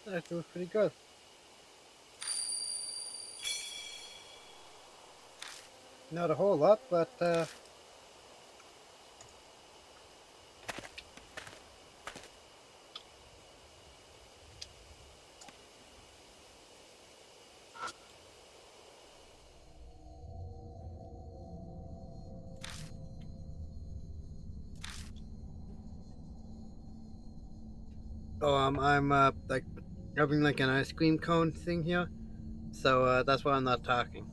That was pretty good. Not a whole lot, but oh, I'm like having like an ice cream cone thing here, so that's why I'm not talking.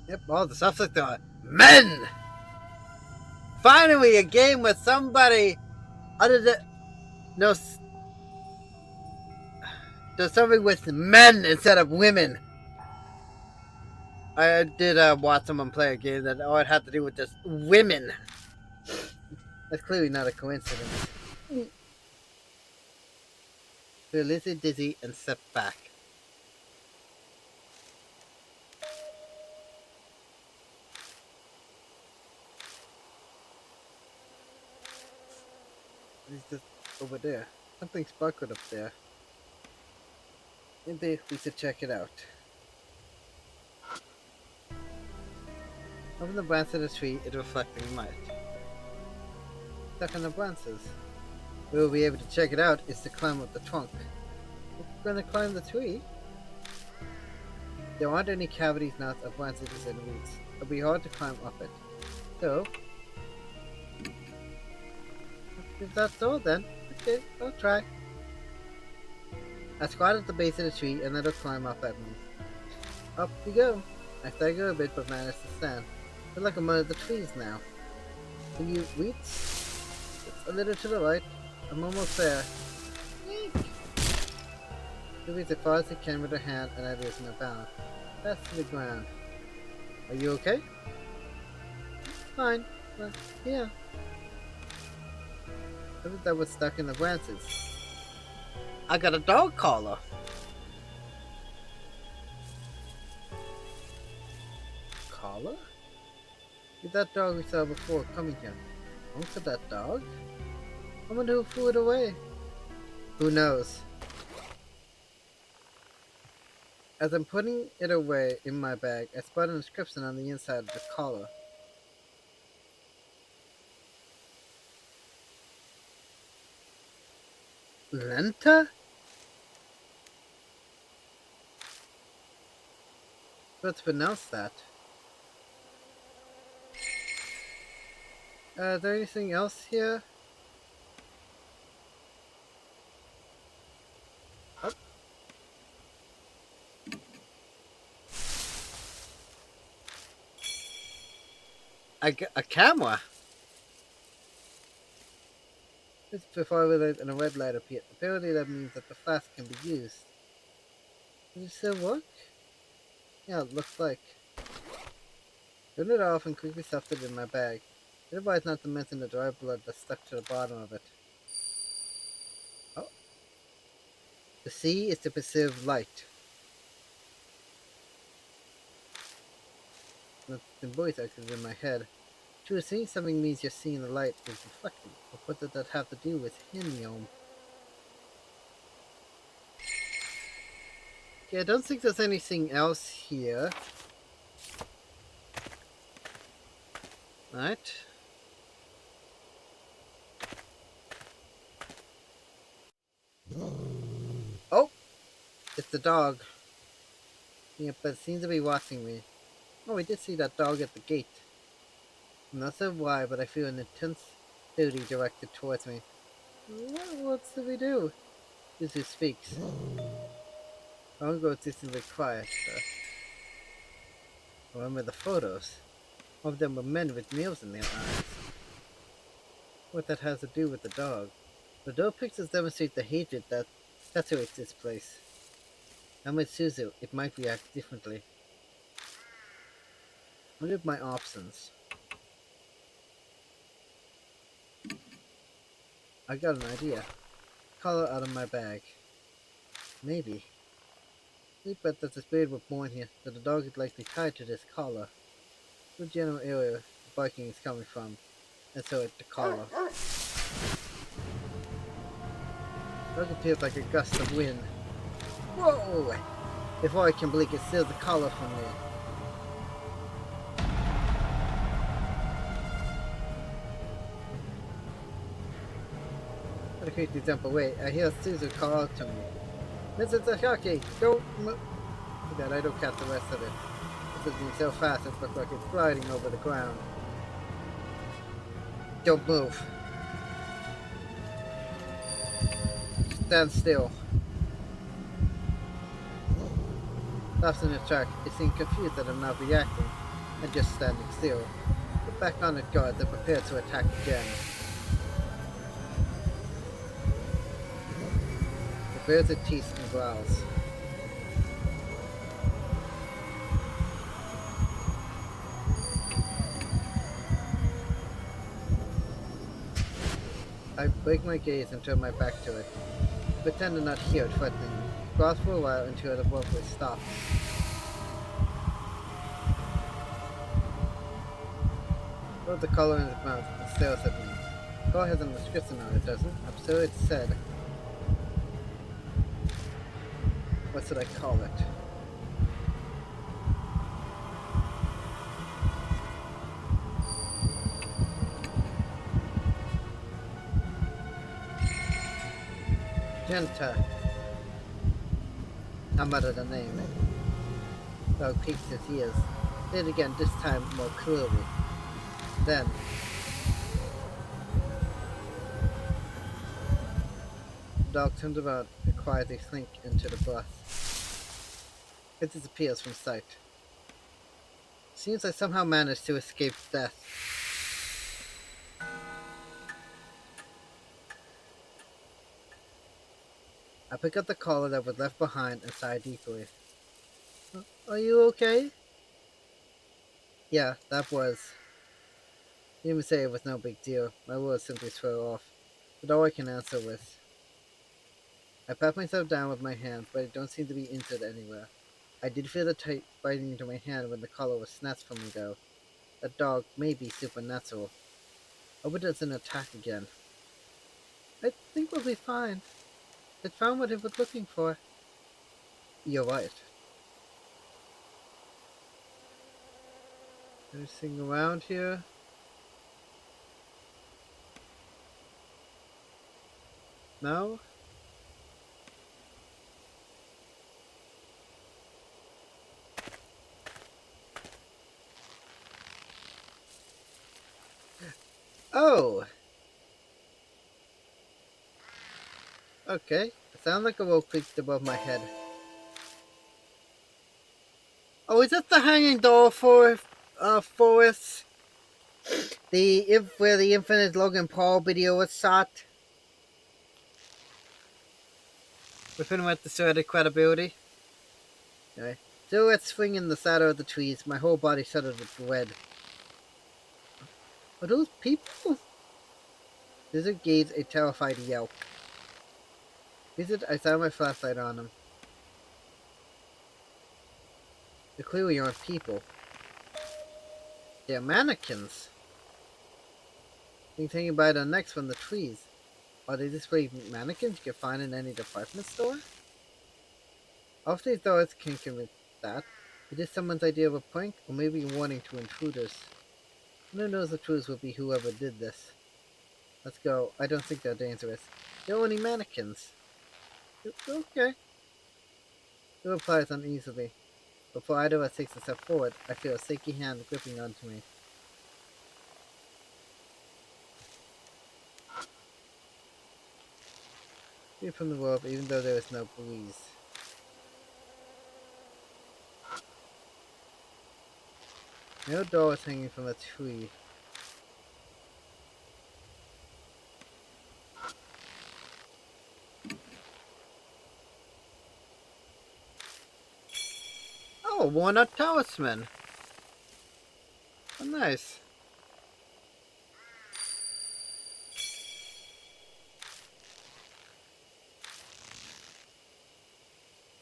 Yep, all the stuff like that. Men! Finally, a game with somebody other than no, does something with men instead of women. I did watch someone play a game that all it had to do with just women. That's clearly not a coincidence. Feel Lizzie, dizzy, and step back. He's just over there. Something sparkled up there. Maybe we should check it out. Open the branch of the tree, it's reflecting light. Stuck on the branches. We will be able to check it out is to climb up the trunk. If we're gonna climb the tree, there aren't any cavities, knots, or branches and roots. It'll be hard to climb up it. So, if that's all then, okay, I'll try. I squat at the base of the tree and let her climb up at me. Up we go. I stagger a bit but manage to stand. I feel like I'm under the trees now. Can you reach? Just a little to the right. I'm almost there. She reaches as far as I can with her hand and I raise my bound. Pass to the ground. Are you okay? Fine. But yeah. I think that was stuck in the branches. I got a dog collar. Collar? With that dog we saw before coming here. Also that dog? I wonder who threw it away. Who knows? As I'm putting it away in my bag, I spot an inscription on the inside of the collar. Lenta? Let's pronounce that. Is there anything else here? Oh, a camera. Just before I realized and a red light appeared. Apparently that means that the flash can be used. Does it still work? Yeah, it looks like. Turned it off and quickly stuffed it in my bag. Otherwise not to mention the dry blood that stuck to the bottom of it. Oh. The sea is to preserve light. The voice acted in my head. To seeing something means you're seeing the light is reflecting. But what does that have to do with him, Yom? Okay, I don't think there's anything else here. Right? Oh! It's the dog. Yeah, but it seems to be watching me. Oh, we did see that dog at the gate. I'm not sure why, but I feel an intense duty directed towards me. What do we do? Suzu speaks. Ongo is distantly quiet. Remember the photos. All of them were men with nails in their eyes. What that has to do with the dog? The dog pictures demonstrate the hatred that saturates this place. I'm with Suzu, it might react differently. What are my options? I got an idea. Collar out of my bag. Maybe. We bet that the spirit was born here, that the dog is likely tied to this collar. The general area the barking is coming from, and so it's the collar. The dog appears like a gust of wind. Whoa! Before I can blink, it steals the collar from me. I quickly jump away. I hear Suzu call out to me. Mr. Takaki, don't move. That I don't catch the rest of it. This has been so fast it looks like it's gliding over the ground. Don't move. Stand still. Lost in the track, it seemed confused that I'm not reacting and just standing still. Put back on its guard and prepare to attack again. It bares its teeth and growls. I break my gaze and turn my back to it. Pretend to not hear it threatening me. Growls for a while until it abruptly stops. Throws the collar in its mouth and stares at me. The collar has an inscription on it, doesn't it? I'm sure it said. What should I call it? Genta. I muttered the name. Dog peeked his ears. Did it again, this time more clearly. Then, the dog turned around and quietly slink into the brush. It disappears from sight. Seems I somehow managed to escape death. I pick up the collar that was left behind and sigh deeply. Are you okay? Yeah, that was. You even say it was no big deal. My words simply throw off. But all I can answer with. I pat myself down with my hands, but I don't seem to be injured anywhere. I did feel the tape biting into my hand when the collar was snatched from me, though. That dog may be supernatural. I hope it doesn't attack again. I think we'll be fine. It found what it was looking for. You're right. Anything around here? No? Oh! Okay. It sounds like a rope creaked above my head. Oh, is that the hanging door for forest? Where the Infinite Logan Paul video was shot? With him at the sort of credibility. Anyway. Silhouettes swing in the shadow of the trees. My whole body shuddered with dread. Are those people? Lizard gave a terrified yelp. Lizard, I saw my flashlight on him. They clearly aren't people. They're mannequins. Things hanging by their necks from the trees. Are they display mannequins you can find in any department store? Obviously, thoughts can't convince that. It is someone's idea of a prank, or maybe a warning to intruders. And who knows the truth will be whoever did this. Let's go. I don't think they're dangerous. They're only mannequins. Okay. He replies uneasily. Before either of us takes a step forward, I feel a shaky hand gripping onto me. Free from the rope, even though there is no breeze. No door is hanging from a tree. Oh, walnut talisman. Oh, nice.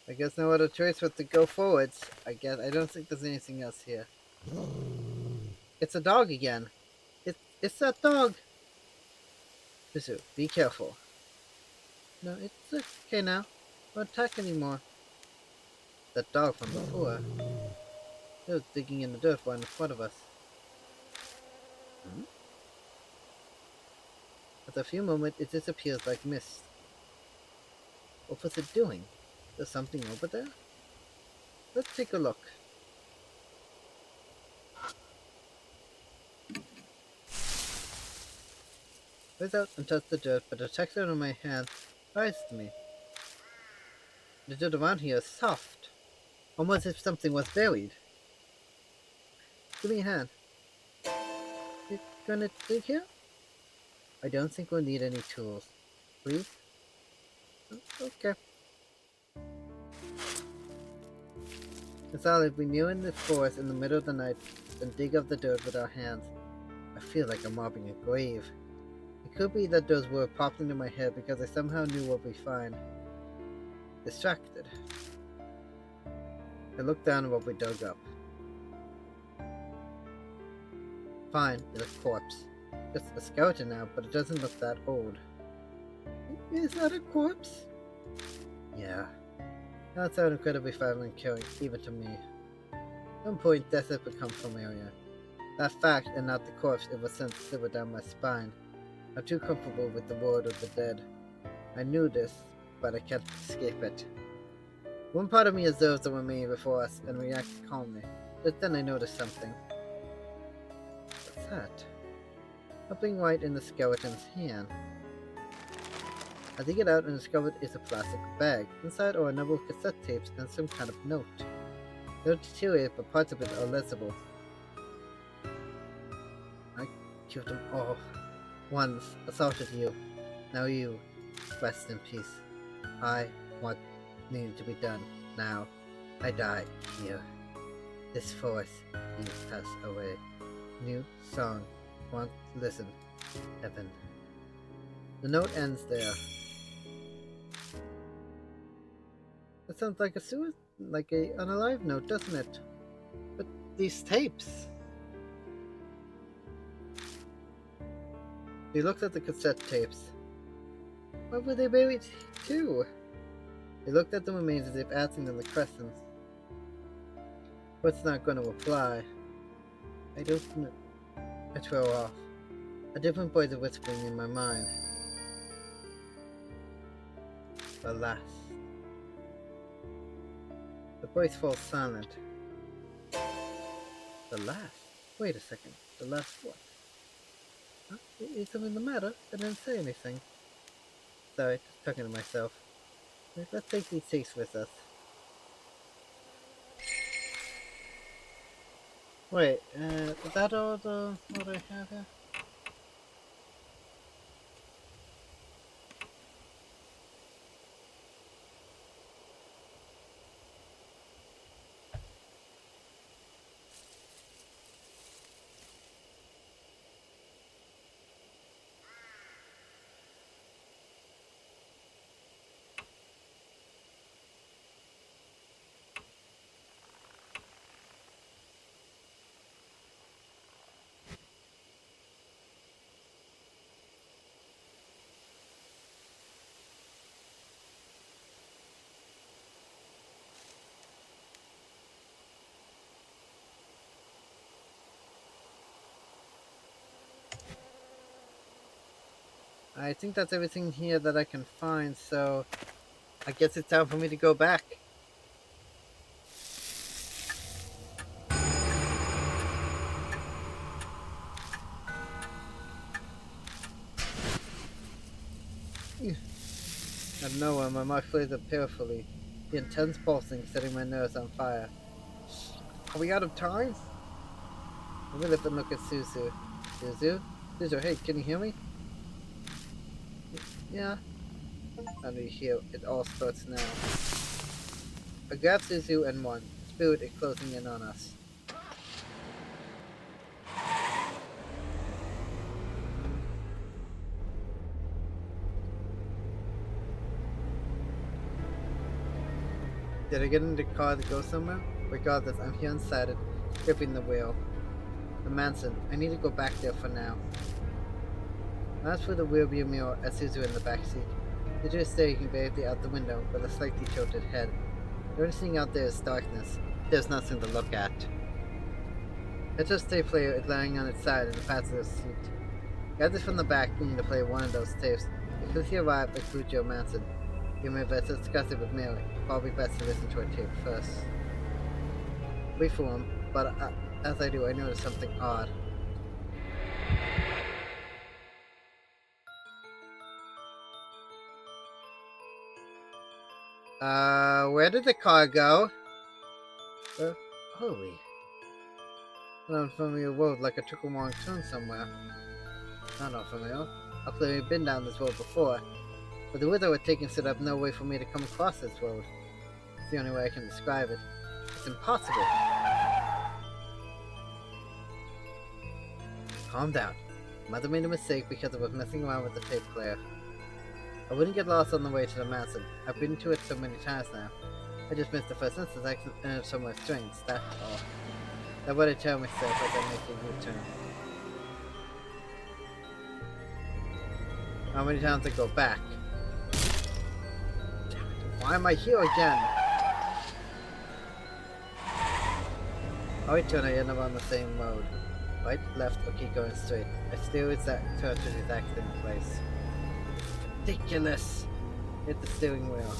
I guess no other choice but to go forwards. I don't think there's anything else here. It's a dog again. It's that dog. Bisu, be careful. No, it's okay now. Don't attack anymore. That dog from before. It was digging in the dirt right in front of us. Hmm? After a few moments, it disappears like mist. What was it doing? There's something over there? Let's take a look. I reach out and touch the dirt, but the texture on my hand surprises me. The dirt around here is soft, almost as if something was buried. Give me a hand. You gonna dig here? I don't think we'll need any tools. Please? Okay. It's all if we knew in the forest in the middle of the night and dig up the dirt with our hands. I feel like I'm robbing a grave. It could be that those words popped into my head because I somehow knew what we'd find. Distracted. I looked down at what we dug up. Fine, it's a corpse. It's a skeleton now, but it doesn't look that old. Is that a corpse? Yeah. That sounds incredibly violent and killing, even to me. At some point, death has become familiar. That fact, and not the corpse, ever since shivered down my spine. I'm too comfortable with the world of the dead. I knew this, but I can't escape it. One part of me observes the remaining before us and reacts calmly. Just then I noticed something. What's that? Something white in the skeleton's hand. I dig it out and discover it's a plastic bag. Inside are a number of cassette tapes and some kind of note. They're deteriorated, but parts of it are legible. I killed them all. Once, assaulted you. Now you. Rest in peace. I want needed to be done. Now, I die here. This forest, you pass away. New song. Want to listen. Heaven. The note ends there. That sounds like like a unalive note, doesn't it? But these tapes. He looked at the cassette tapes. Where were they buried to? He looked at the remains as if asking them the questions. What's not going to reply? I don't know. I throw off. A different voice is whispering in my mind. The last. The voice falls silent. The last? Wait a second. The last what? Huh? Is something the matter? I didn't say anything. Sorry, just talking to myself. Let's take these tapes with us. Wait, is that all what I have here? I think that's everything here that I can find, so I guess it's time for me to go back. Out of nowhere, my mouth flares up painfully, the intense pulsing setting my nerves on fire. Are we out of time? Let me lift and look at Suzu. Suzu? Suzu, hey, can you hear me? Yeah. And we hear it all starts now. I grab Suzu and one. Spirit is closing in on us. Did I get in the car to go somewhere? Regardless, I'm here inside it, gripping the wheel. The Manson, I need to go back there for now. As for the rearview mirror, as Suzu in the backseat. Suzu is staring vaguely out the window with a slightly tilted head. The only thing out there is darkness. There's nothing to look at. Petro's tape player is lying on its side in the passenger seat. Grab this from the back, needing to play one of those tapes. Because he arrived at Joe Manson. You may best discuss it with Mary. Probably best to listen to a tape first. Wait for him, but as I do, I notice something odd. Where did the car go? Holy. An unfamiliar road, like I took a wrong turn somewhere. Not unfamiliar. I've clearly been down this road before, but the route I was taking set up no way for me to come across this road. It's the only way I can describe it. It's impossible. Calm down. Mother made a mistake because I was messing around with the tape player. I wouldn't get lost on the way to the Manson. I've been to it so many times now. I just missed the first instance I ended somewhere strange, that's all. That's what I tell myself as I make a U-turn. How many times I go back? Damn it, why am I here again? How I turn, I end up on the same road. Right, left, or keep going straight. I still turn to the exact same place. Ridiculous! Hit the steering wheel.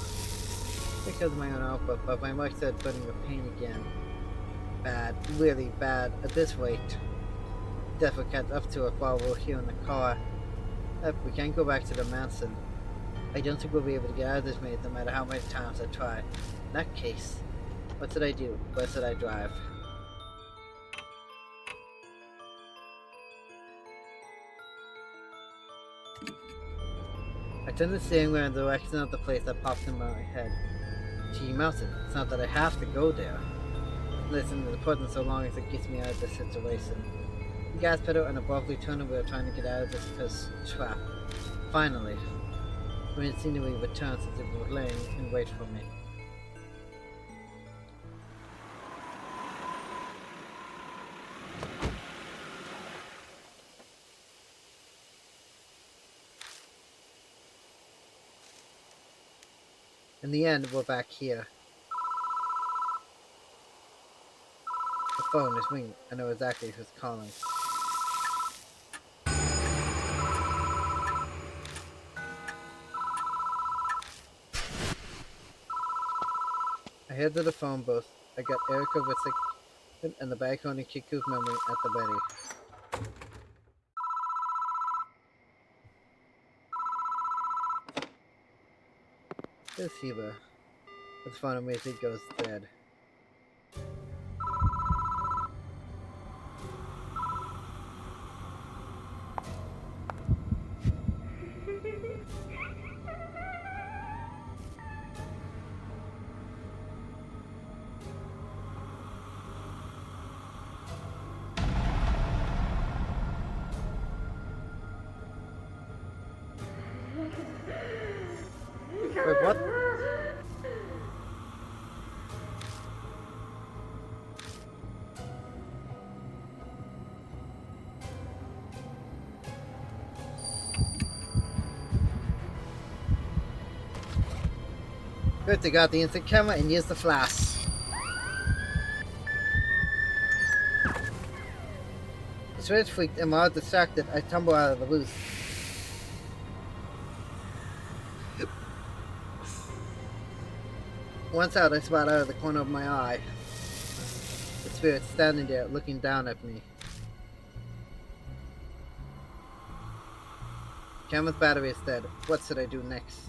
Because of my own output, but my mic started burning with pain again. Bad, really bad, at this rate. Death will catch up to us while we're here in the car. We can't go back to the Manson. I don't think we'll be able to get out of this maze no matter how many times I try. In that case, what should I do? Where should I drive? I turn the steering wheel in the direction of the place that popped in my head. T Mountain. It's not that I have to go there. Listen to the button so long as it gets me out of this situation. The gas pedal and abruptly turn the wheel trying to get out of this trap. Finally. When the scenery returned as it was laying in wait for me. In the end, we're back here. The phone is ringing. I know exactly who's calling. I head to the phone booth. I got Erica with and the background and Kiku's memory at the ready. This Heba. It's fun immediately goes dead. Wait, what? Good to got the instant camera and use the flash. The switch freaked and while distracted, I tumble out of the booth. Once out, I spot out of the corner of my eye. The spirit standing there, looking down at me. Camera's battery is dead. What should I do next?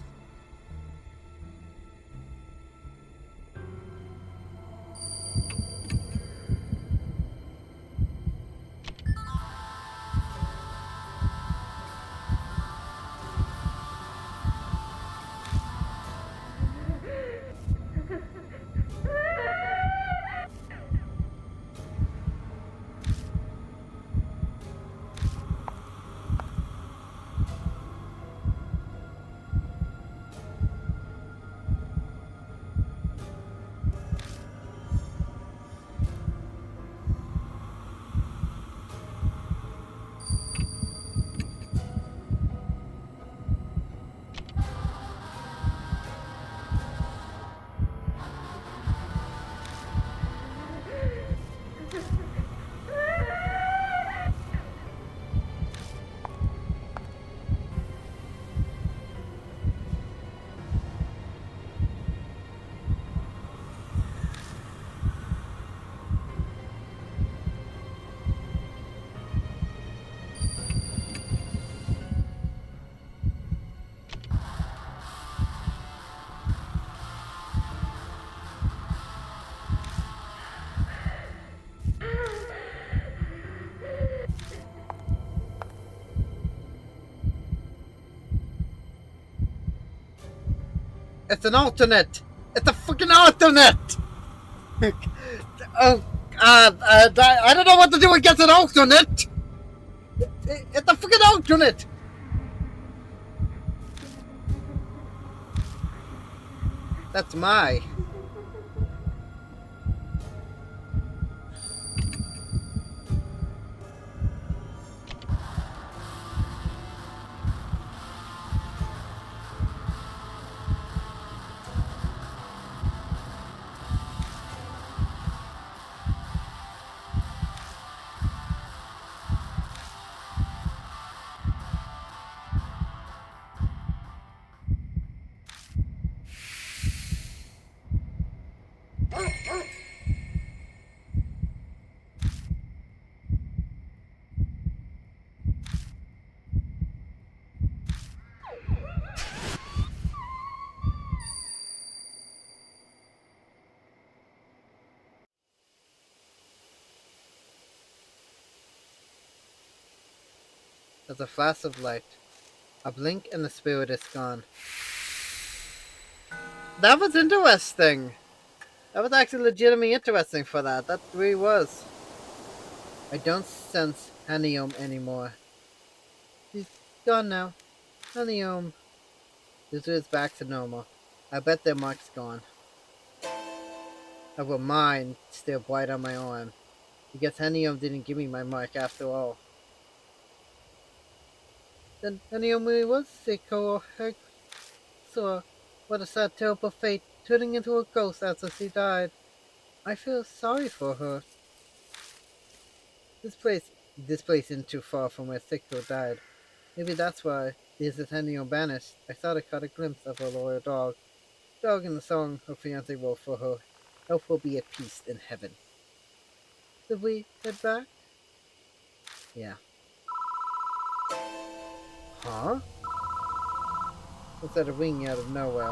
It's an alternate! It's a fucking alternate! Oh, I don't know what to do against an alternate! It's a fucking alternate! That's my. There's a flash of light. A blink and the spirit is gone. That was interesting. That was actually legitimately interesting for that. That really was. I don't sense Hanium anymore. He's gone now. Hanium. This is back to normal. I bet their mark's gone. However, mine still bright on my arm. I guess Hanium didn't give me my mark after all. Then Hanium really was sick or so what a sad terrible fate, turning into a ghost after she died. I feel sorry for her. This place this place isn't too far from where Sikko died. Maybe that's why the Centennial banished. I thought I caught a glimpse of her loyal dog. Dog in the song her fiance wrote for her. Hope will be at peace in heaven. Did we head back? Yeah. Huh? What's that ringing out of nowhere?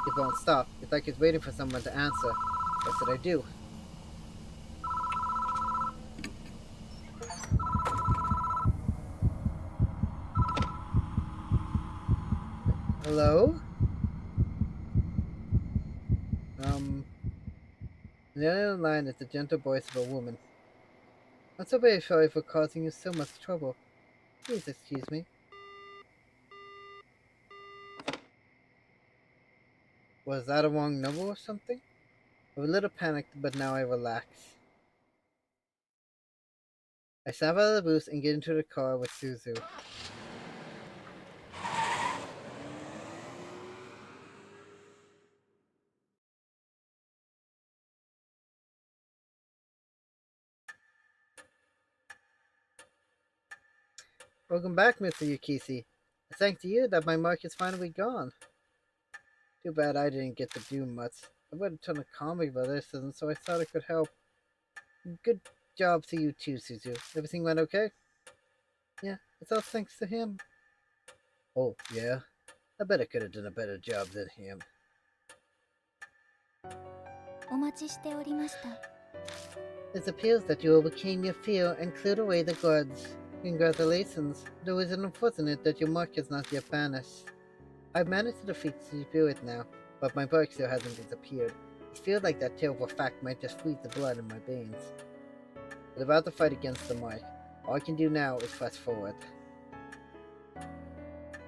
It won't stop. It's like it's waiting for someone to answer. What should I do? Hello? Um, on the other line is the gentle voice of a woman. I'm so very sorry for causing you so much trouble. Please excuse me. Was that a wrong number or something? I was a little panicked, but now I relax. I step out of the booth and get into the car with Suzu. Welcome back, Mr. Yukisi. Thanks to you that my mark is finally gone. Too bad I didn't get to do much. I read a ton of comic about this, and so I thought I could help. Good job to you too, Suzu. Everything went okay? Yeah, it's all thanks to him. Oh, yeah? I bet I could have done a better job than him. お待ちしておりました。 It appears that you overcame your fear and cleared away the gods. Congratulations, though it is unfortunate that your mark is not yet banished. I've managed to defeat the spirit now, but my mark still hasn't disappeared. It feels like that terrible fact might just freeze the blood in my veins. But about the fight against the mark, all I can do now is press forward.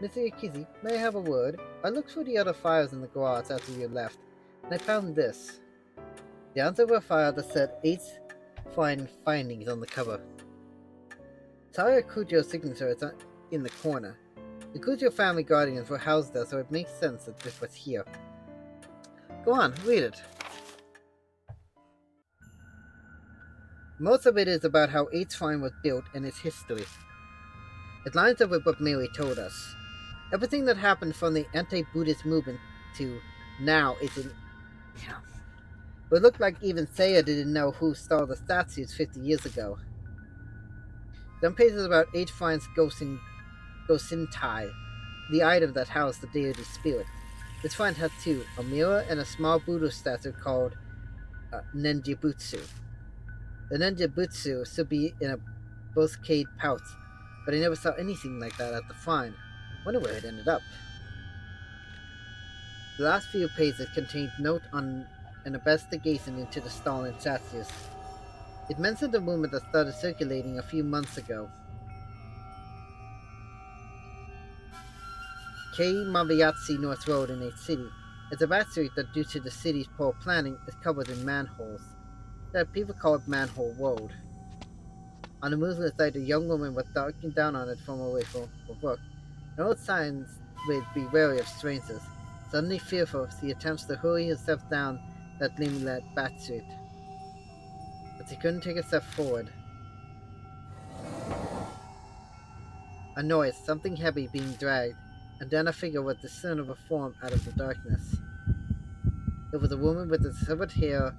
Mr. Yakizi, may I have a word? I looked through the other files in the garage after you left, and I found this. The answer of a file that said 8 fine findings on the cover. Taya Kujo's signature is in the corner. The Kujo family guardians were housed there, so it makes sense that this was here. Go on, read it. Most of it is about how 8th Shrine was built and its history. It lines up with what Mary told us. Everything that happened from the anti-Buddhist movement to now is in... But it looked like even Saya didn't know who stole the statues 50 years ago. Some pages about 8 Shrine's Gosintai, the item that housed the deity's spirit. This shrine had two, a mirror and a small Buddha statue called Nenjibutsu. The Nenjibutsu should be in a brocade pouch, but I never saw anything like that at the shrine. Wonder where it ended up. The last few pages contained note on an investigation into the stolen statues. It mentioned a rumor that started circulating a few months ago. K. Mabayatsi North Road in a city. It's a bad street that, due to the city's poor planning, is covered in manholes. That people call it Manhole Road. On the Muslim side, a young woman was looking down on it from away from work. An old sign would be wary of strangers. Suddenly fearful, she attempts to hurry herself down that dim-lit back street. But she couldn't take a step forward. A noise, something heavy being dragged, and then a figure was discerned of a form out of the darkness. It was a woman with silvered hair,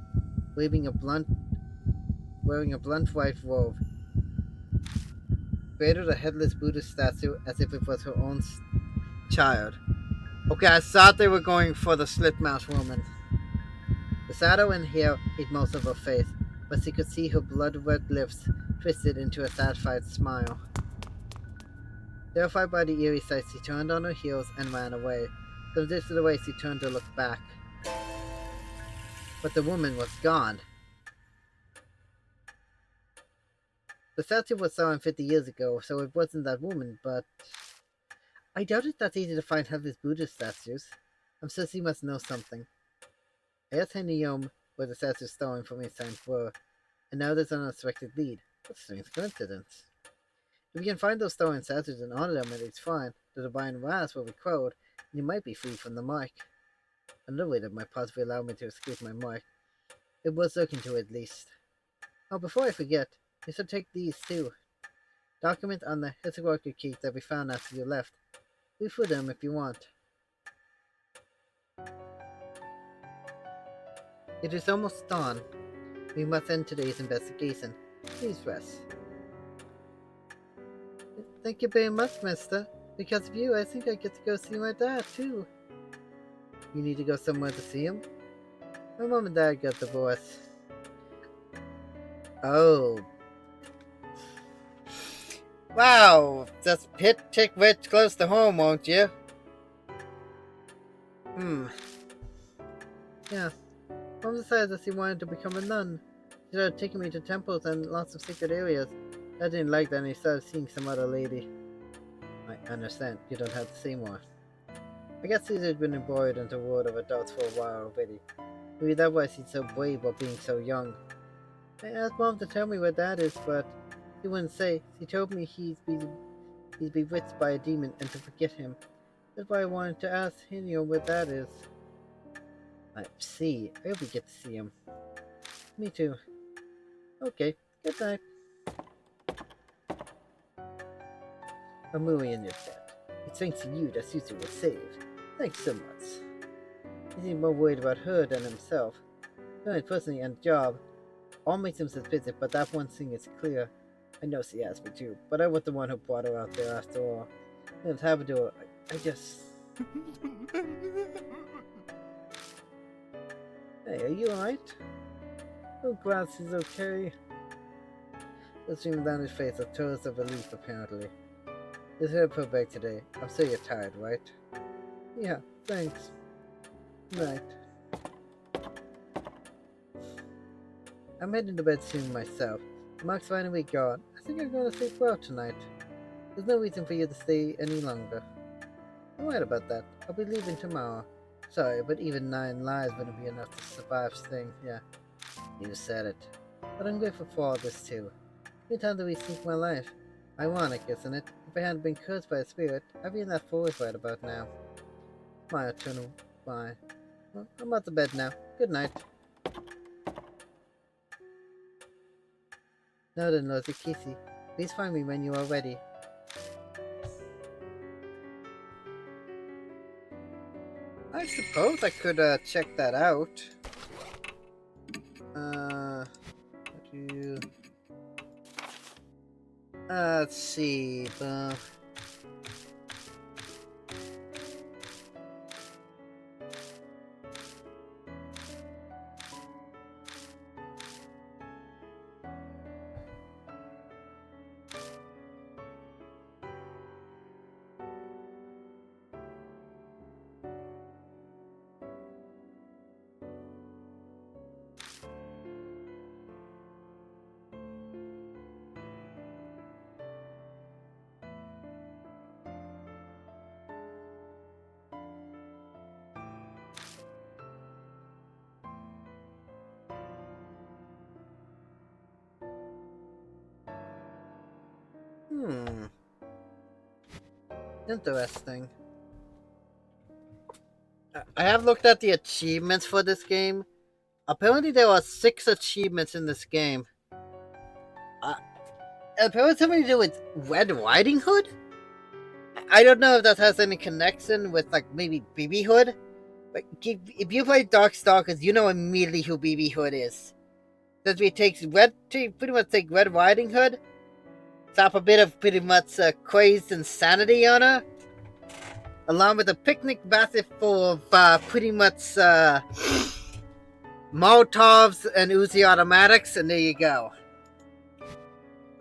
wearing a blunt white robe. Created a headless Buddha statue as if it was her own child. Okay, I thought they were going for the slit-mouthed woman. The shadow and hair hid most of her face, but she could see her blood-red lips twisted into a satisfied smile. Terrified by the eerie sight, she turned on her heels and ran away. Some distance away, she turned to look back. But the woman was gone. The statue was stolen 50 years ago, so it wasn't that woman, but... I doubt it that's easy to find headless Buddhist statues. I'm sure she must know something. I asked Heniyome where the statues stolen from his times were, and now there's an unexpected lead. What a strange coincidence. If we can find those stolen statues and honor them at its shrine, the divine wrath will be quelled, and you might be free from the mark. Another way that might possibly allow me to escape my mark. It was looking to at least. Oh, before I forget, you should take these too. Document on the historical keys that we found after you left. Read through them if you want. It is almost dawn. We must end today's investigation. Please rest. Thank you very much, mister. Because of you, I think I get to go see my dad, too. You need to go somewhere to see him? My mom and dad got divorced. Oh. Wow, that's tick rich close to home, won't you? Yeah. Mom decided that she wanted to become a nun. She started taking me to temples and lots of sacred areas. I didn't like that and I started seeing some other lady. I understand, you don't have to say more. I guess Caesar's been embroiled into the world of adults for a while already. Maybe that's why she's so brave while being so young. I asked Mom to tell me where Dad is, but she wouldn't say. She told me he's bewitched by a demon and to forget him. That's why I wanted to ask Hinio where Dad is. I see. I hope we get to see him. Me too. Okay, good night. Amuri and your dead. It's thanks to you that Suzu was saved. Thanks so much. He seemed more worried about her than himself. Knowing personally and job all makes him suspicious, but that one thing is clear. I know she asked me too, but I was the one who brought her out there after all. What's happened to her? I just... Hey, are you alright? Oh, glad she's okay. The stream down his face, a tourist of relief apparently. Just head her back today. I'm sure you're tired, right? Yeah, thanks. Night. I'm heading to bed soon myself. Mark's finally gone. I think I'm going to sleep well tonight. There's no reason for you to stay any longer. I'm right about that. I'll be leaving tomorrow. Sorry, but even 9 lives wouldn't be enough to survive staying here. You said it. But I'm grateful for all this too. New time to rethink my life. Ironic, isn't it? If I hadn't been cursed by a spirit, I'd be in that forest right about now. My eternal bye. Well, I'm out to bed now. Good night. Now then, Lottie Kissy, please find me when you are ready. I suppose I could check that out. What do you... let's see. Hmm. Interesting. I have looked at the achievements for this game. Apparently, there are 6 achievements in this game. Uh, apparently, something to do with Red Riding Hood? I don't know if that has any connection with, like, maybe BB Hood. But if you play Darkstalkers, you know immediately who BB Hood is. That we take pretty much take Red Riding Hood, slap a bit of pretty much crazed insanity on her, along with a picnic basket full of pretty much Molotovs and Uzi automatics, and there you go.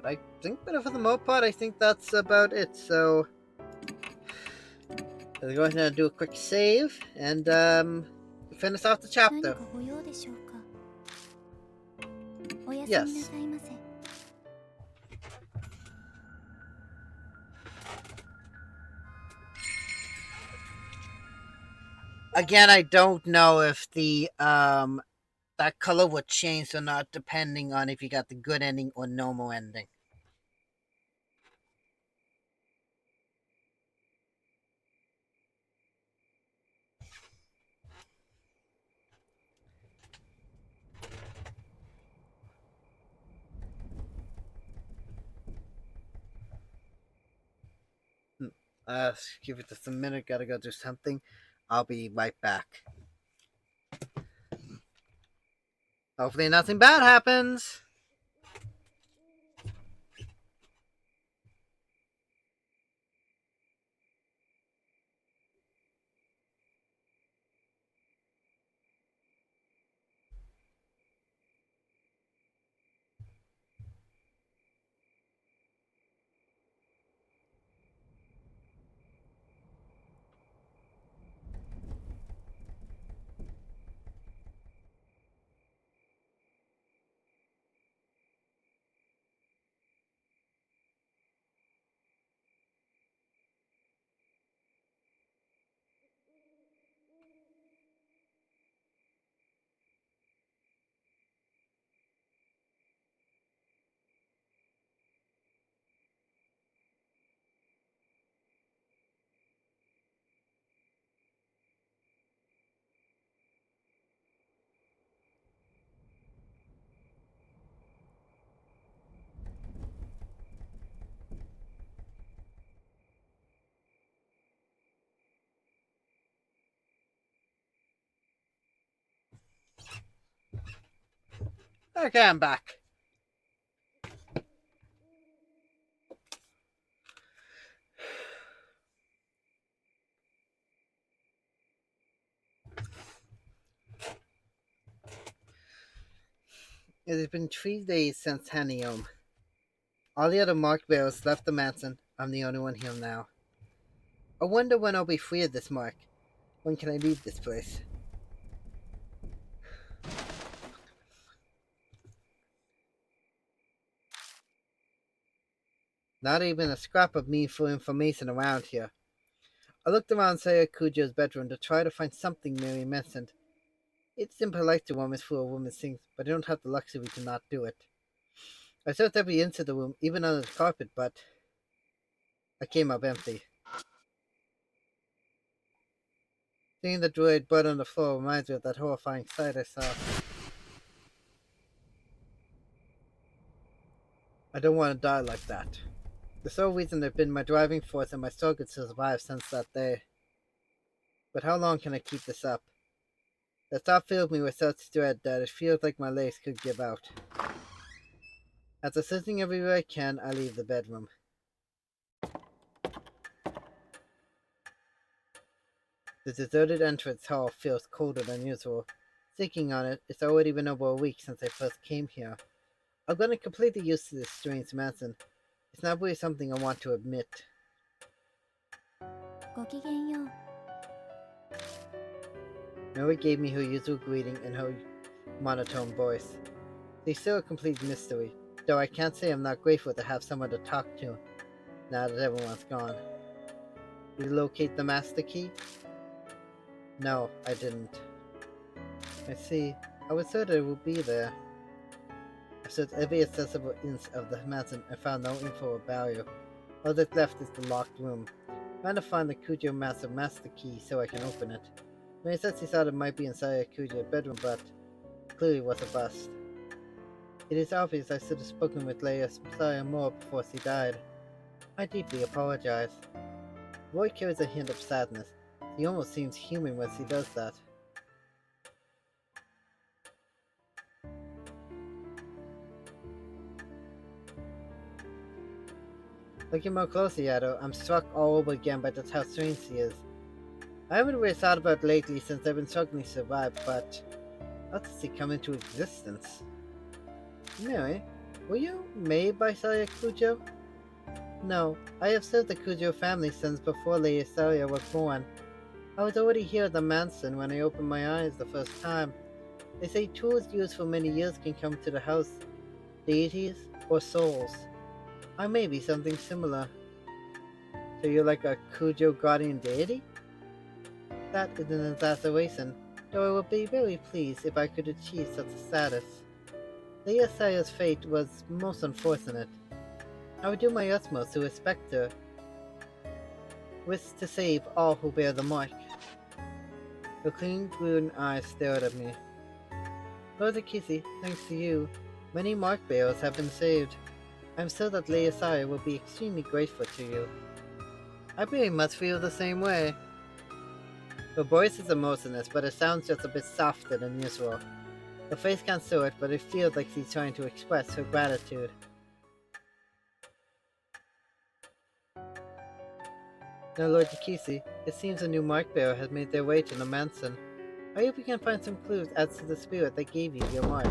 But I think, but for the most part, I think that's about it. So we're going to do a quick save and finish off the 何 chapter. かご用でしょうか。おやすみ Yes. なさいませ。Again, I don't know if the that color would change or not depending on if you got the good ending or normal ending. Give it just a minute. Gotta go do something. I'll be right back. Hopefully, nothing bad happens. Okay, I'm back. It has been 3 days since handing home. All the other mark bearers left the mansion. I'm the only one here now. I wonder when I'll be free of this mark. When can I leave this place? Not even a scrap of meaningful information around here. I looked around Sayakujo's bedroom to try to find something Mary mentioned. It's impolite to rummage through a woman's things, but I don't have the luxury to not do it. I searched every inch of the room, even under the carpet, but I came up empty. Seeing the droid blood on the floor reminds me of that horrifying sight I saw. I don't want to die like that. The sole reason they've been my driving force and my struggle to survive since that day. But how long can I keep this up? The thought filled me with such dread that it feels like my legs could give out. After searching everywhere I can, I leave the bedroom. The deserted entrance hall feels colder than usual. Thinking on it, it's already been over a week since I first came here. I've gotten completely used to this strange mansion. It's not really something I want to admit. ごきげんよう。 Mary gave me her usual greeting in her monotone voice. She's still a complete mystery, though I can't say I'm not grateful to have someone to talk to now that everyone's gone. Did you locate the master key? No, I didn't. I see. I was certain it would be there. I searched every accessible inch of the mansion and found no info or barrier. All that's left is the locked room. Trying to find the Kujo master key so I can open it. Mary said she thought it might be inside Kujo's bedroom, but clearly was a bust. It is obvious I should have spoken with Leia Saya more before she died. I deeply apologize. Roy carries a hint of sadness. He almost seems human when she does that. Looking more closely at her, I'm struck all over again by just how strange she is. I haven't really thought about it lately since I've been struggling to survive, but how did she come into existence? Mary, were you made by Saya Kujo? No, I have served the Kujo family since before Leia Saya was born. I was already here at the mansion when I opened my eyes the first time. They say tools used for many years can come to the house, deities, or souls. I may be something similar. So you're like a Kujo guardian deity? That is an exaggeration, though I would be very pleased if I could achieve such a status. Leia Saya's fate was most unfortunate. I would do my utmost to respect her, wish to save all who bear the mark. Her clean green eyes stared at me. Lord Akisi, thanks to you, many mark bearers have been saved. I'm sure that Leia Saya will be extremely grateful to you. I very much feel the same way. Her voice is emotionless, but it sounds just a bit softer than usual. Her face can't show it, but it feels like she's trying to express her gratitude. Now, Lord Yakisi, it seems a new mark bearer has made their way to the mansion. I hope you can find some clues as to the spirit that gave you your mark.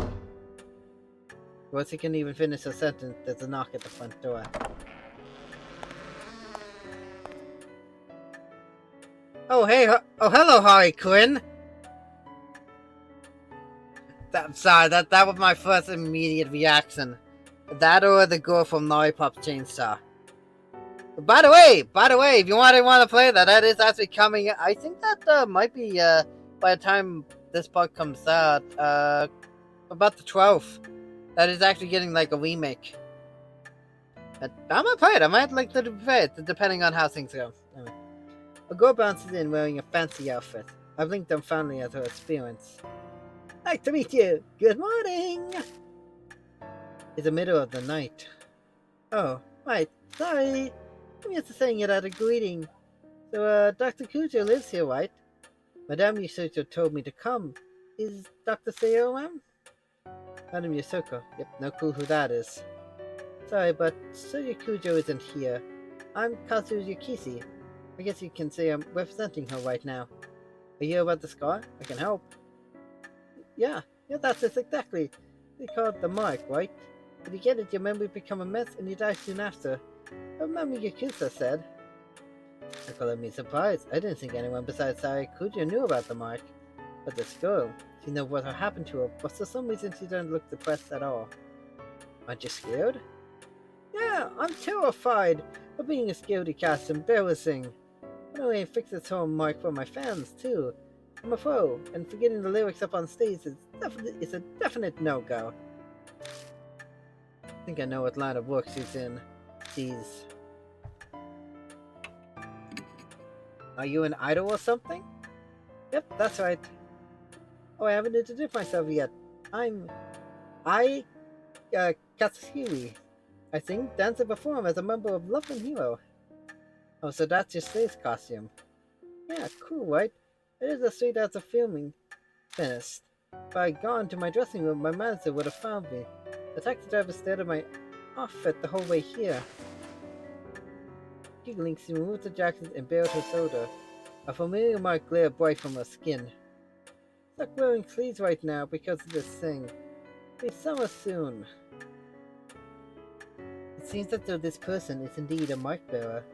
Before she can even finish her sentence, there's a knock at the front door. Oh, hey, oh, hello, Harley Quinn! I'm sorry, that was my first immediate reaction. That or the girl from Lollipop Chainsaw. By the way, if you want to play that, that is actually coming. I think that might be by the time this part comes out, about the 12th. That is actually getting like a remake. I might play it. I might like to play it, depending on how things go. Anyway. A girl bounces in wearing a fancy outfit. I blinked dumbfoundedly at her experience. Nice to meet you. Good morning. It's the middle of the night. Oh, right. Sorry. I'm used to saying it at a greeting. So, Dr. Kujo lives here, right? Madame Yusucho told me to come. Is Dr. Sayo around? Madam Yosoko. Yep, no clue who that is. Sorry, but Soya Kujo isn't here. I'm Kazu Yakisi. I guess you can say I'm representing her right now. Are you about the scar? I can help. Yeah, that's it exactly. They call it the mark, right? If you get it, your memory become a mess and you die soon after. Remember Yakuza said. I call me surprised. I didn't think anyone besides Saya Kujo knew about the mark. But this girl, she knows what happened to her, but for some reason she doesn't look depressed at all. Aren't you scared? Yeah, I'm terrified of being a scaredy cat's embarrassing. Anyway, fix this home mark for my fans too. I'm a pro, and forgetting the lyrics up on stage is a definite no-go. I think I know what line of work she's in. She's... Are you an idol or something? Yep, that's right. Oh, I haven't introduced myself yet. Katsuhiri. I sing, dance, and perform as a member of Love and Hero. Oh, so that's your stage costume. Yeah, cool, right? It is a straight out of filming. Finished. If I had gone to my dressing room, my manager would have found me. The taxi driver stared at my outfit the whole way here. Giggling, she removed her jacket and bared her shoulder. A familiar mark glared bright from her skin. Stuck wearing sleeves right now because of this thing. It'll be summer soon. It seems that this person is indeed a mark bearer.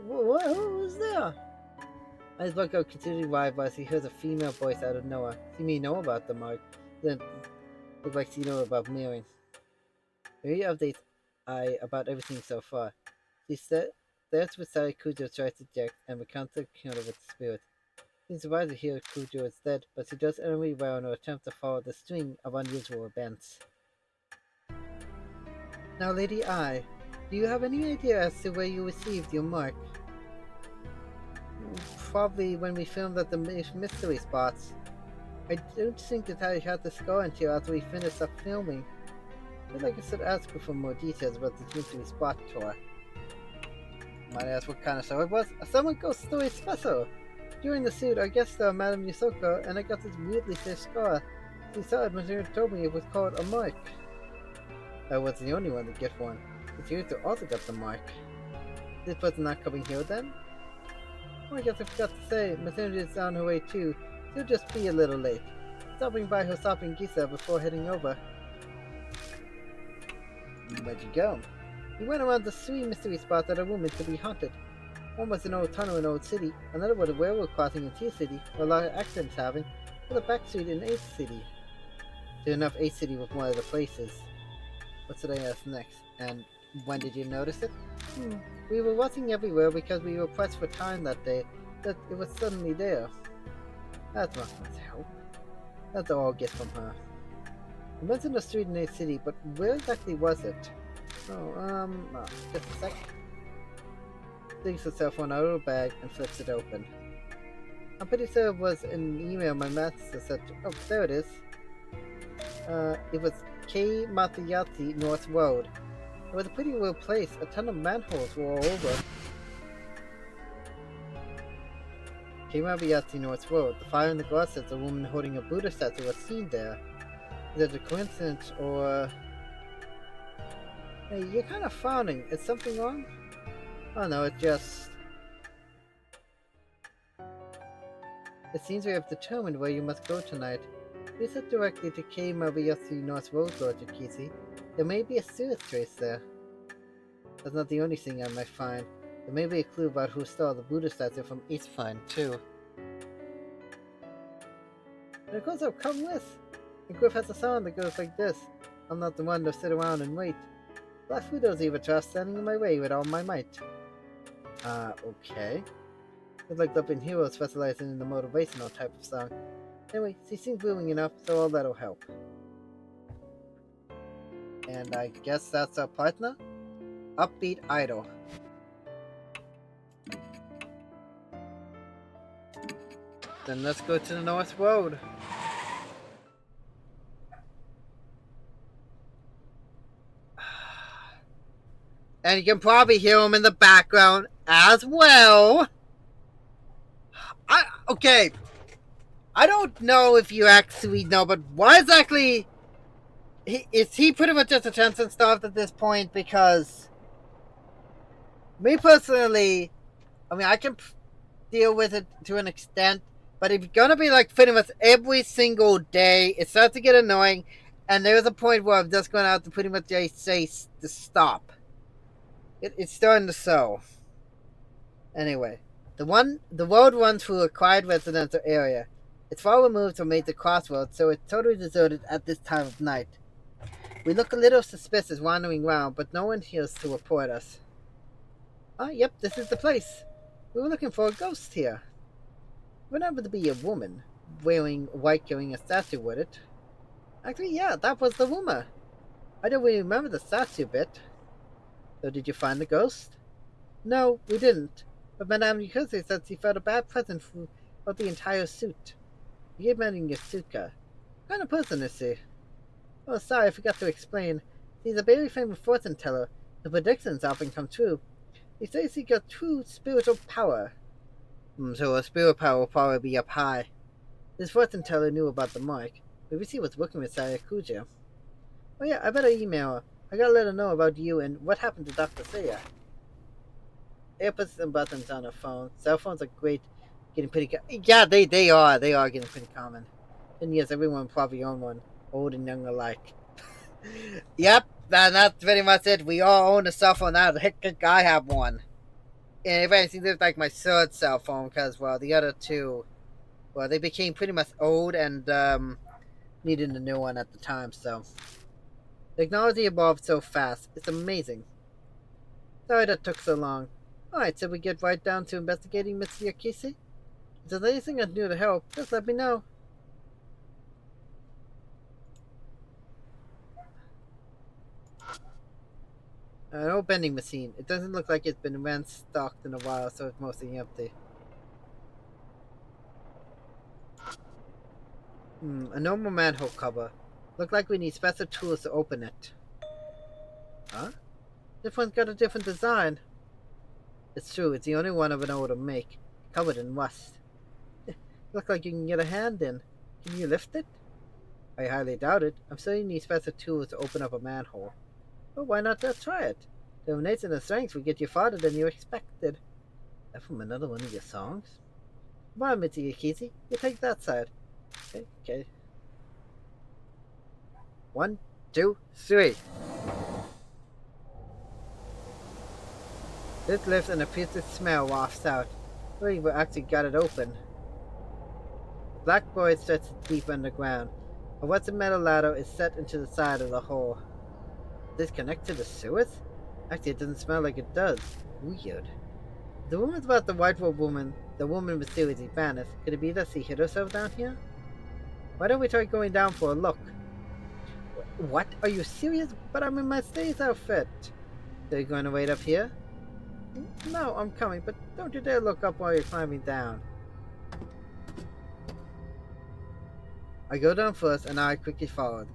Who is there? As Bucko continued ride as he hears a female voice out of nowhere. She may know about the mark. Then look like she knows about mirroring. Very updates about everything so far. She said that's what Sari Kujo tries to eject and becomes the counter with the spirit. She's surprised to hear Kujo is dead, but she does enemy well in her attempt to follow the string of unusual events. Now, Lady I, do you have any idea as to where you received your mark? Probably when we filmed at the mystery spots. I don't think that I had the scar until after we finished up filming. I feel like I should ask her for more details about this mystery spot tour. Might ask what kind of show it was. A Summer Ghost Story special! During the shoot, I guest starred Madam Yosoko, and I got this weirdly shaped scar. She saw it when she told me it was called a mark. I wasn't the only one to get one. The Kirito also got the mark. This person not coming here then? Oh, I guess I forgot to say, Matsuno is on her way too. She'll just be a little late. Stopping by her stop in Gisa before heading over. Where'd you go? We went around the three mystery spots that are rumored to be haunted. One was an old tunnel in Old City, another was a railroad crossing in T-City, where a lot of accidents happened, and a back street in 8th City. Sure enough, 8th City was one of the places. What should I ask next? And when did you notice it? We were watching everywhere because we were pressed for time that day, that it was suddenly there. That must help. That's all I get from her. We went in the street in 8th City, but where exactly was it? Just a sec. Takes her cell phone out of her bag and flips it open. I'm pretty sure it was an email my master said. Oh, there it is. It was K. Matayati North Road. It was a pretty weird place. A ton of manholes were all over. K. Matayati North Road. The fire in the glass says a woman holding a Buddha statue was seen there. Is it a coincidence or... Hey, you're kind of frowning. Is something wrong? Oh no, it's just... It seems we have determined where you must go tonight. Please head directly to K. Mabayasu North Road, Lord Yakisi. There may be a sewage trace there. That's not the only thing I might find. There may be a clue about who stole the Buddha statue from East Fine, too. And of course I'll come with! The group has a song that goes like this. I'm not the one to sit around and wait. Black Widows even try standing in my way with all my might. Okay. It's like Love and Hero specializing in the motivational type of song. Anyway, she seems willing enough, so all that'll help. And I guess that's our partner? Upbeat Idol. Then let's go to the North Road. And you can probably hear him in the background as well. Okay. I don't know if you actually know, but why exactly Is he pretty much just a transcend staff at this point? Because me personally, I mean, I can deal with it to an extent, but if it's gonna be like pretty much every single day, it starts to get annoying, and there's a point where I'm just going to have to pretty much say to stop. It's starting to sow. Anyway, the road runs through a quiet residential area. It's far removed from major crossroads, so it's totally deserted at this time of night. We look a little suspicious wandering around, but no one hears to report us. Ah, yep, this is the place. We were looking for a ghost here. Would happen to be a woman, wearing white carrying a statue with it. Actually, yeah, that was the woman. I don't really remember the statue bit. So did you find the ghost? No, we didn't. But Madame Yukose said she felt a bad presence throughout the entire suit. You gave Madame Yasuka. What kind of person is she? Oh, sorry, I forgot to explain. She's a very famous fortune teller. The predictions often come true. They say she got true spiritual power. So her spirit power will probably be up high. This fortune teller knew about the mark. Maybe she was working with Sayakuja. Oh yeah, I better email her. I gotta let her know about you and what happened to Dr. Saya. AirPods and buttons on her phone. Cell phones are great, getting pretty. Yeah, they are. They are getting pretty common. And yes, everyone probably own one, old and young alike. Yep, that's pretty much it. We all own a cell phone now. Heck, I have one. And if anything, this is like my third cell phone because, well, the other two, well, they became pretty much old and needed a new one at the time. So technology evolved so fast. It's amazing. Sorry that took so long. Alright, so we get right down to investigating Mr. Yakisi? If there's anything I can do to help, just let me know. An old vending machine. It doesn't look like it's been stocked in a while, so it's mostly empty. A normal manhole cover. Look like we need special tools to open it. Huh? This one's got a different design. It's true, it's the only one I've been able to make. Covered in rust. Look like you can get a hand in. Can you lift it? I highly doubt it. I'm sure you need special tools to open up a manhole. Well, why not just try it? Domination and strength will get you farther than you expected. That from another one of your songs? Come on, Mitsuki Yakishi. You take that side. Okay. 1, 2, 3. This lifts and a putrid smell wafts out. We actually got it open. The black void stretches deep underground. A rusted metal ladder is set into the side of the hole. Does this connect to the sewers? Actually, it doesn't smell like it does. Weird. The rumors about the white robed woman, the woman mysteriously vanished. Could it be that she hid herself down here? Why don't we try going down for a look? What? Are you serious? But I'm in my stage outfit. So you're going to wait up here? No, I'm coming, but don't you dare look up while you're climbing down. I go down first, and I quickly followed.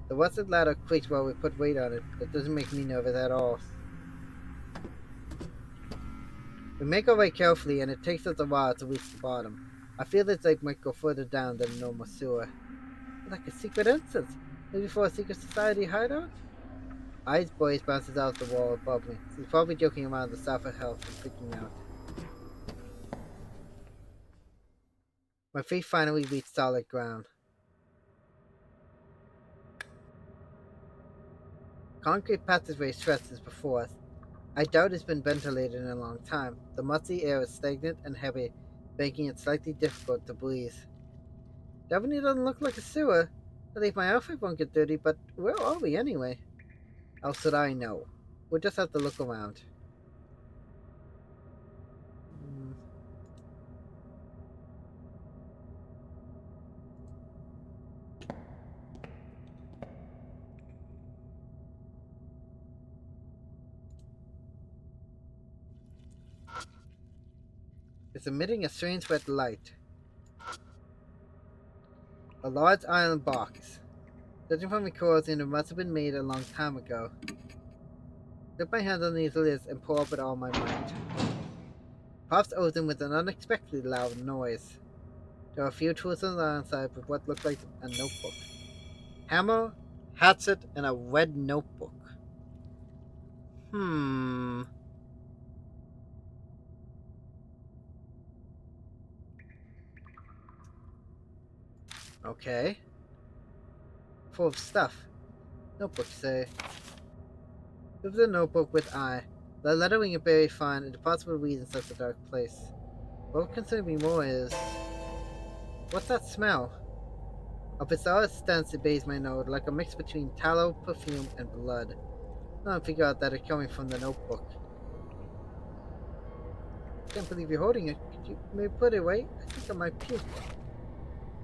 The rusted ladder creaks while we put weight on it. It doesn't make me nervous at all. We make our way carefully, and it takes us a while to reach the bottom. I feel this lake might go further down than a normal sewer. It's like a secret entrance. Maybe for a secret society hideout? Ice Boys bounces out the wall above me. He's probably joking around to suffer health and freaking out. My feet finally reach solid ground. Concrete passageway stretches before us. I doubt it's been ventilated in a long time. The musty air is stagnant and heavy, making it slightly difficult to breathe. Definitely doesn't look like a sewer. At least my outfit won't get dirty, but where are we anyway? How should I know? We'll just have to look around. It's emitting a strange red light. A large iron box. Judging from the corrosion, it must have been made a long time ago. Put my hands on these lids and pull up with all my might. Pops open with an unexpectedly loud noise. There are a few tools on the inside with what looked like a notebook. Hammer, hatchet, and a red notebook. Hmm. Okay. Full of stuff. Notebook say. Move the notebook with eye. The lettering is very fine and the possible reason such a dark place. What concerns me more is what's that smell? A bizarre stench invades my nose, like a mix between tallow, perfume, and blood. I don't figure out that it's coming from the notebook. Can't believe you're holding it. Could you maybe put it away? I think I might puke.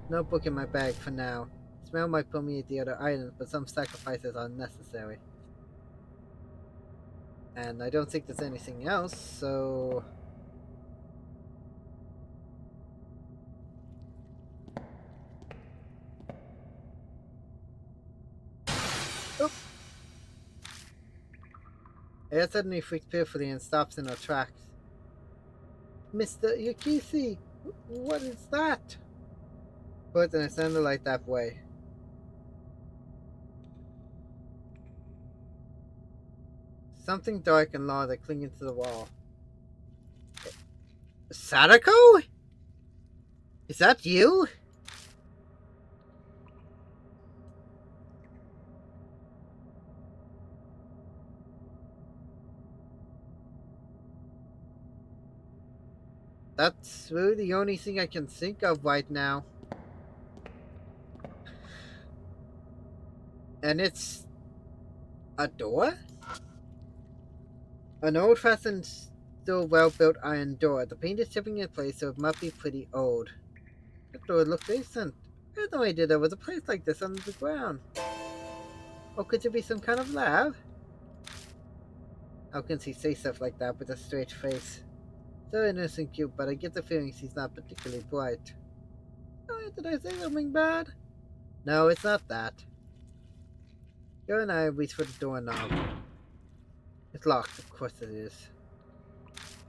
Notebook in my bag for now. Smell might permeate the other items, but some sacrifices are necessary. And I don't think there's anything else, so... Oh! Air suddenly freaks fearfully and stops in her tracks. Mr. Yukisi! What is that? Put and it sounded like that way. Something dark and large clinging to the wall. Sadako? Is that you? That's really the only thing I can think of right now. And it's a door? An old-fashioned, still well-built iron door. The paint is chipping in place, so it must be pretty old. The door looks decent. I had no idea there was a place like this under the ground. Or could it be some kind of lab? How can she say stuff like that with a straight face? So innocent and cute, but I get the feeling she's not particularly bright. Oh, did I say something bad? No, it's not that. Joe and I reach for the doorknob. It's locked, of course it is.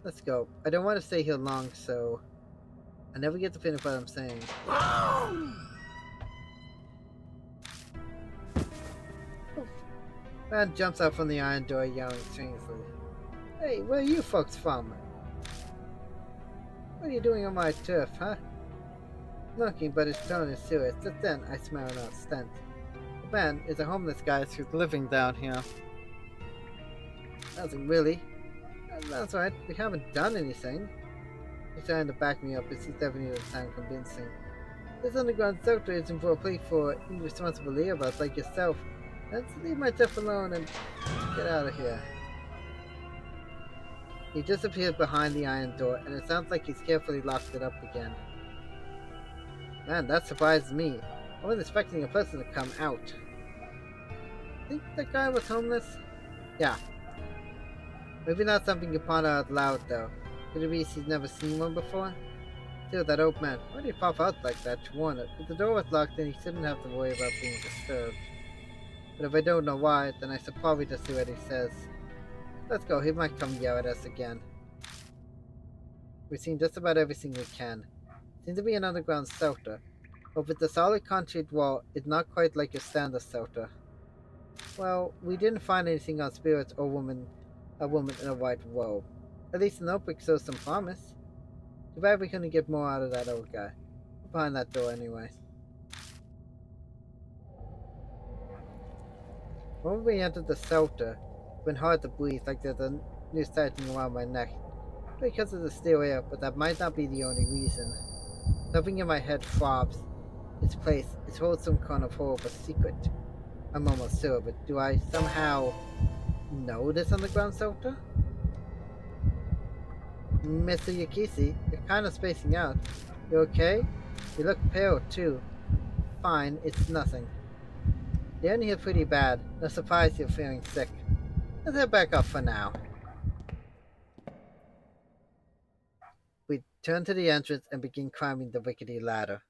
Let's go. I don't want to stay here long, so... I never get to finish what I'm saying. Man jumps out from the iron door yelling strangely. Hey, where are you folks from? What are you doing on my turf, huh? Looking, but his tone is serious. Just then, I smell an stench. The man is a homeless guy who's living down here. Nothing really. That's right, we haven't done anything. He's trying to back me up, but he's definitely doesn't sound convincing. This underground sector isn't for a place for irresponsible leavers like yourself. Let's leave myself alone and get out of here. He disappears behind the iron door, and it sounds like he's carefully locked it up again. Man, that surprised me. I wasn't expecting a person to come out. Think that guy was homeless? Yeah. Maybe not something you ponder out loud, though. Could it be he's never seen one before? Still, that old man, why did he pop out like that to warn it? If the door was locked, then he shouldn't have to worry about being disturbed. But if I don't know why, then I should probably just do what he says. Let's go, he might come yell at us again. We've seen just about everything we can. Seems to be an underground shelter. But with the solid concrete wall, it's not quite like your standard shelter. Well, we didn't find anything on spirits or a woman in a white robe. At least the notebook shows some promise. Too bad we couldn't get more out of that old guy. Behind that door anyway. When we entered the shelter, it went hard to breathe like there's a noose tightening around my neck. Because of the still air, but that might not be the only reason. Something in my head throbs. This place, it holds some kind of horrible secret. I'm almost sure, but do I somehow know this underground shelter? Mr. Yukisi, you're kind of spacing out. You okay? You look pale, too. Fine, it's nothing. The end here pretty bad. No surprise you're feeling sick. Let's head back up for now. We turn to the entrance and begin climbing the rickety ladder.